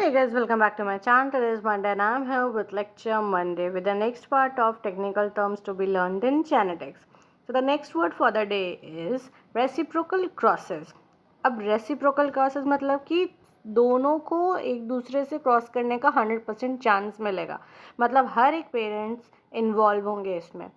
Hey guys, welcome back to my channel. Today is Monday and I'm here with lecture Monday with the next part of technical terms to be learned in genetics. So the next word for the day is reciprocal crosses. अब reciprocal crosses मतलब कि दोनों को एक दूसरे से cross करने का 100% चांस मिलेगा, मतलब हर एक पेरेंट्स इन्वॉल्व होंगे इसमें.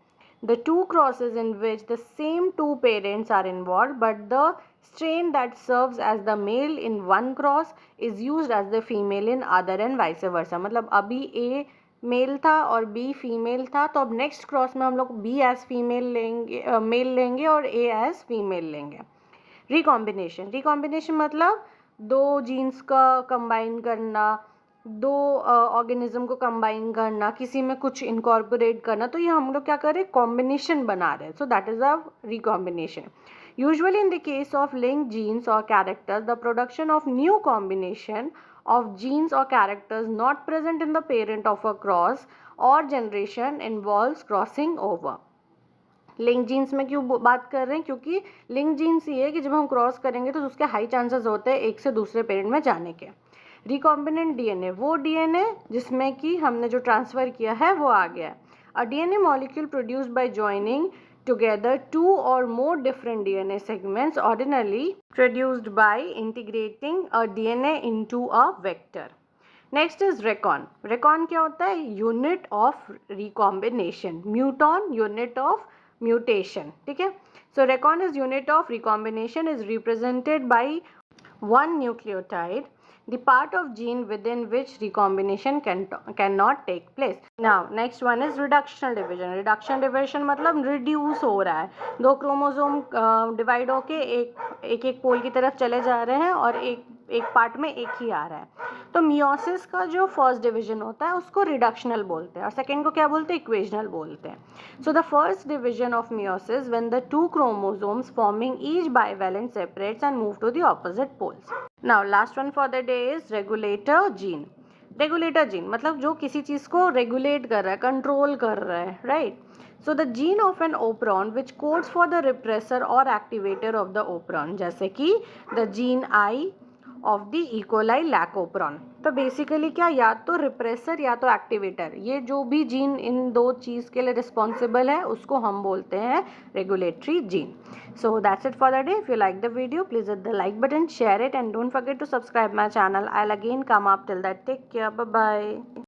The two crosses in which the same two parents are involved but the strain that serves as the male in one cross is used as the female in other and vice versa. मतलब अभी A mail था और B female था, तो अब next cross में हम लोग B एज फीमेल लेंगे, मेल लेंगे और A एज फीमेल लेंगे. रिकॉम्बिनेशन मतलब दो जीन्स का कंबाइन करना, दो ऑर्गेनिज्म को कंबाइन करना, किसी में कुछ इनकॉर्पोरेट करना, तो ये हम लोग क्या कर रहे हैं, कॉम्बिनेशन बना रहे हैं. So that is a recombination. Usually in the case of linked genes or characters, the production of new combination of genes or characters not present in the parent of a cross or generation involves crossing over. Link genes में क्यों बात कर रहे हैं, क्योंकि link jeans ये है कि जब हम क्रॉस करेंगे तो उसके हाई चांसेस होते हैं एक से दूसरे पेरेंट में जाने के. रिकॉम्बिनेंट डीएनए वो डीएनए जिसमें कि हमने जो ट्रांसफ़र किया है वो आ गया है. A DNA molecule produced by joining together two or more different DNA segments ordinarily produced by integrating a DNA into a vector. Next is recon. Recon क्या होता है, unit of recombination. Muton unit of mutation. ठीक है. So recon is unit of recombination is represented by one nucleotide, the part of gene within which recombination cannot take place. Now next one is reductional division. reduction division मतलब reduce हो रहा है, दो chromosome divide होके एक पोल की तरफ चले जा रहे हैं और एक पार्ट में एक ही आ रहा है. तो मियोसिस का जो फर्स्ट डिवीजन होता है उसको रिडक्शनल बोलते हैं और सेकेंड को क्या बोलते हैं, इक्वेशनल बोलते हैं. So the first division of meiosis when the two chromosomes forming each bivalent separates and move to the opposite poles. Now last one for the day is regulator gene. Regulator gene मतलब जो किसी चीज़ को regulate कर रहा है, control कर रहा है, right. So the gene of an operon which codes for the repressor or activator of the operon, जैसे कि the gene I of the E. coli lac operon. तो बेसिकली क्या, या तो रिप्रेसर या तो एक्टिवेटर, ये जो भी जीन इन दो चीज़ के लिए रिस्पॉन्सिबल है उसको हम बोलते हैं regulatory gene. So that's it for the day. If you like the video please hit the like button, share it and don't forget to subscribe my channel. I will again come up. Till that take care, bye bye.